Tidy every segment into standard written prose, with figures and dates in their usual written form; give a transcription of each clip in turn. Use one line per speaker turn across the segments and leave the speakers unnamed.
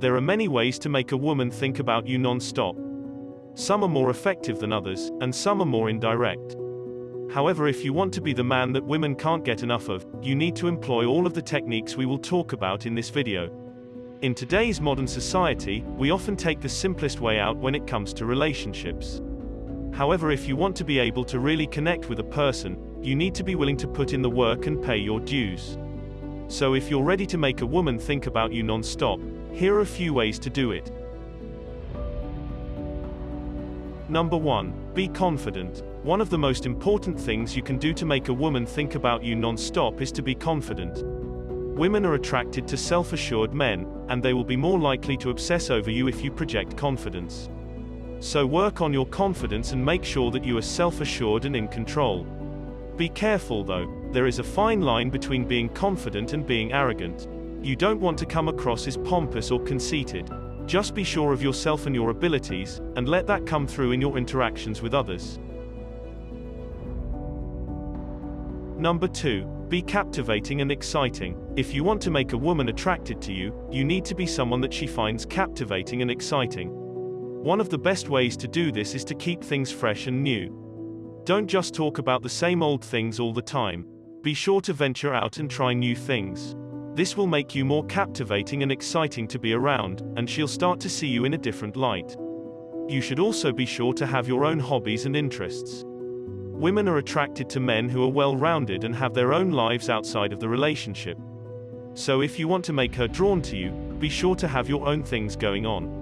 There are many ways to make a woman think about you non-stop. Some are more effective than others, and some are more indirect. However, if you want to be the man that women can't get enough of, you need to employ all of the techniques we will talk about in this video. In today's modern society, we often take the simplest way out when it comes to relationships. However, if you want to be able to really connect with a person, you need to be willing to put in the work and pay your dues. So if you're ready to make a woman think about you non-stop, here are a few ways to do it. Number 1. Be confident. One of the most important things you can do to make a woman think about you non-stop is to be confident. Women are attracted to self-assured men, and they will be more likely to obsess over you if you project confidence. So work on your confidence and make sure that you are self-assured and in control. Be careful though, there is a fine line between being confident and being arrogant. You don't want to come across as pompous or conceited. Just be sure of yourself and your abilities, and let that come through in your interactions with others. Number 2. Be captivating and exciting. If you want to make a woman attracted to you, you need to be someone that she finds captivating and exciting. One of the best ways to do this is to keep things fresh and new. Don't just talk about the same old things all the time. Be sure to venture out and try new things. This will make you more captivating and exciting to be around, and she'll start to see you in a different light. You should also be sure to have your own hobbies and interests. Women are attracted to men who are well-rounded and have their own lives outside of the relationship. So if you want to make her drawn to you, be sure to have your own things going on.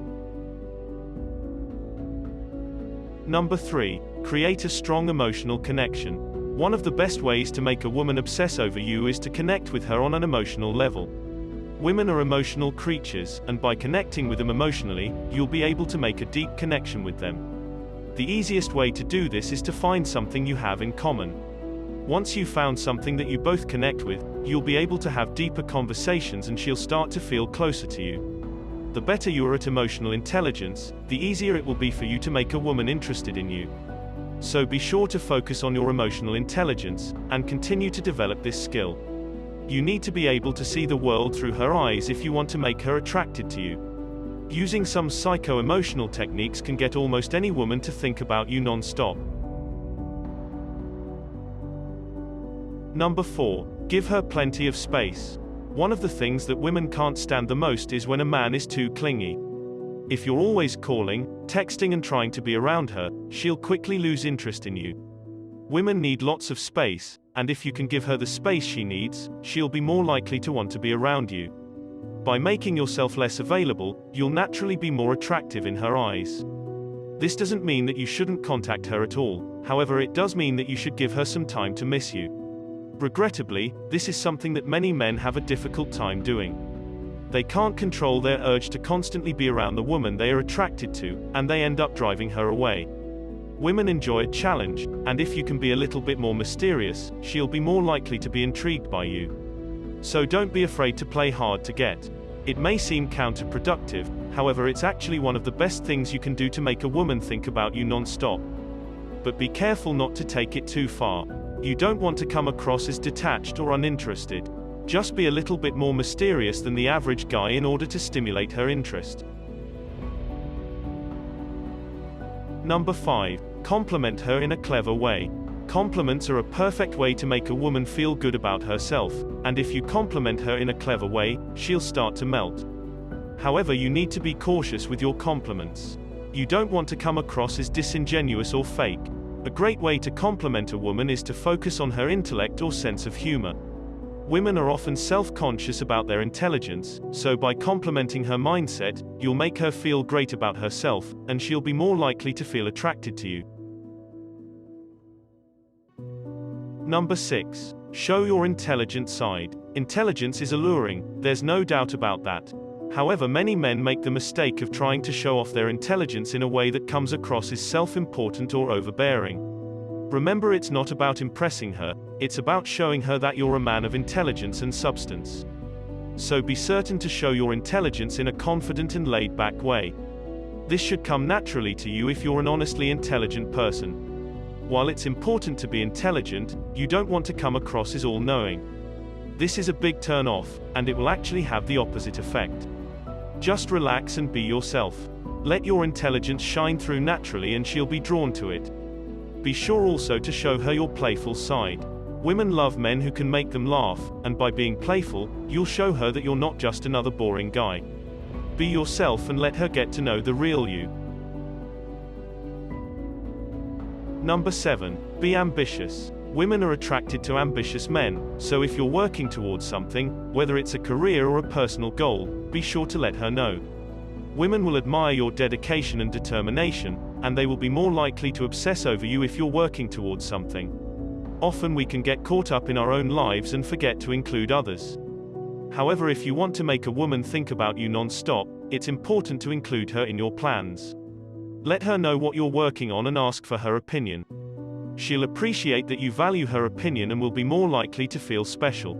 Number 3. Create a strong emotional connection. One of the best ways to make a woman obsess over you is to connect with her on an emotional level. Women are emotional creatures, and by connecting with them emotionally, you'll be able to make a deep connection with them. The easiest way to do this is to find something you have in common. Once you've found something that you both connect with, you'll be able to have deeper conversations and she'll start to feel closer to you. The better you are at emotional intelligence, the easier it will be for you to make a woman interested in you. So be sure to focus on your emotional intelligence, and continue to develop this skill. You need to be able to see the world through her eyes if you want to make her attracted to you. Using some psycho-emotional techniques can get almost any woman to think about you non-stop. Number 4. Give her plenty of space. One of the things that women can't stand the most is when a man is too clingy. If you're always calling, texting and trying to be around her, she'll quickly lose interest in you. Women need lots of space, and if you can give her the space she needs, she'll be more likely to want to be around you. By making yourself less available, you'll naturally be more attractive in her eyes. This doesn't mean that you shouldn't contact her at all, however it does mean that you should give her some time to miss you. Regrettably, this is something that many men have a difficult time doing. They can't control their urge to constantly be around the woman they are attracted to, and they end up driving her away. Women enjoy a challenge, and if you can be a little bit more mysterious, she'll be more likely to be intrigued by you. So don't be afraid to play hard to get. It may seem counterproductive, however it's actually one of the best things you can do to make a woman think about you non-stop. But be careful not to take it too far. You don't want to come across as detached or uninterested. Just be a little bit more mysterious than the average guy in order to stimulate her interest. Number 5. Compliment her in a clever way. Compliments are a perfect way to make a woman feel good about herself, and if you compliment her in a clever way, she'll start to melt. However, you need to be cautious with your compliments. You don't want to come across as disingenuous or fake. A great way to compliment a woman is to focus on her intellect or sense of humor. Women are often self-conscious about their intelligence, so by complimenting her mindset, you'll make her feel great about herself, and she'll be more likely to feel attracted to you. Number 6. Show your intelligent side. Intelligence is alluring, there's no doubt about that. However, many men make the mistake of trying to show off their intelligence in a way that comes across as self-important or overbearing. Remember, it's not about impressing her, it's about showing her that you're a man of intelligence and substance. So be certain to show your intelligence in a confident and laid-back way. This should come naturally to you if you're an honestly intelligent person. While it's important to be intelligent, you don't want to come across as all-knowing. This is a big turn-off, and it will actually have the opposite effect. Just relax and be yourself. Let your intelligence shine through naturally and she'll be drawn to it. Be sure also to show her your playful side. Women love men who can make them laugh, and by being playful, you'll show her that you're not just another boring guy. Be yourself and let her get to know the real you. Number 7. Be ambitious. Women are attracted to ambitious men, so if you're working towards something, whether it's a career or a personal goal, be sure to let her know. Women will admire your dedication and determination, and they will be more likely to obsess over you if you're working towards something. Often we can get caught up in our own lives and forget to include others. However, if you want to make a woman think about you non-stop, it's important to include her in your plans. Let her know what you're working on and ask for her opinion. She'll appreciate that you value her opinion and will be more likely to feel special.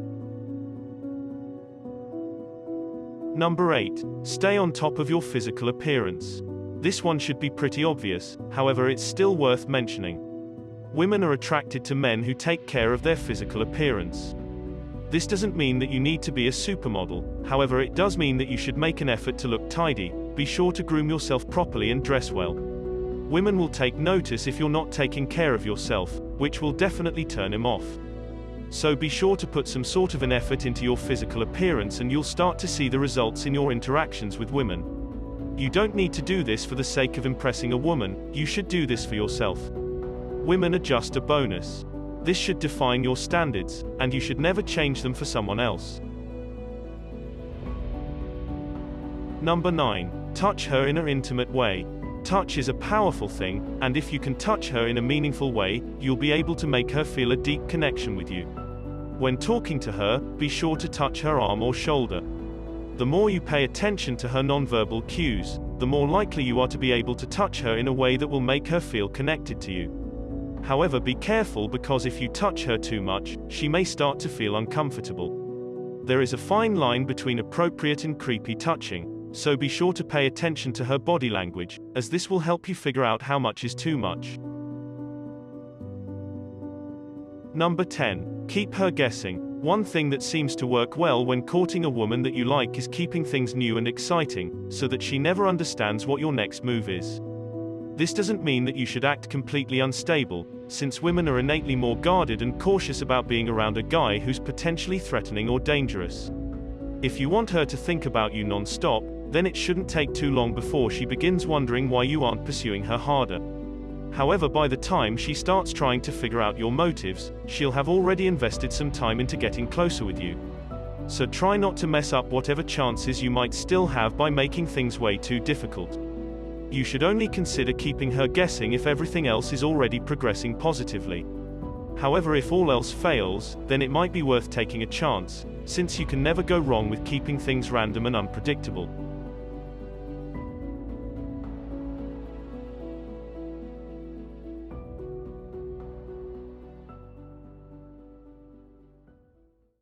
Number 8. Stay on top of your physical appearance. This one should be pretty obvious, however it's still worth mentioning. Women are attracted to men who take care of their physical appearance. This doesn't mean that you need to be a supermodel, however it does mean that you should make an effort to look tidy. Be sure to groom yourself properly and dress well. Women will take notice if you're not taking care of yourself, which will definitely turn him off. So be sure to put some sort of an effort into your physical appearance and you'll start to see the results in your interactions with women. You don't need to do this for the sake of impressing a woman, you should do this for yourself. Women are just a bonus. This should define your standards, and you should never change them for someone else. Number 9. Touch her in an intimate way. Touch is a powerful thing, and if you can touch her in a meaningful way, you'll be able to make her feel a deep connection with you. When talking to her, be sure to touch her arm or shoulder. The more you pay attention to her nonverbal cues, the more likely you are to be able to touch her in a way that will make her feel connected to you. However, be careful because if you touch her too much, she may start to feel uncomfortable. There is a fine line between appropriate and creepy touching, so be sure to pay attention to her body language, as this will help you figure out how much is too much. Number 10. Keep her guessing. One thing that seems to work well when courting a woman that you like is keeping things new and exciting, so that she never understands what your next move is. This doesn't mean that you should act completely unstable, since women are innately more guarded and cautious about being around a guy who's potentially threatening or dangerous. If you want her to think about you non-stop, then it shouldn't take too long before she begins wondering why you aren't pursuing her harder. However, by the time she starts trying to figure out your motives, she'll have already invested some time into getting closer with you. So try not to mess up whatever chances you might still have by making things way too difficult. You should only consider keeping her guessing if everything else is already progressing positively. However, if all else fails, then it might be worth taking a chance, since you can never go wrong with keeping things random and unpredictable.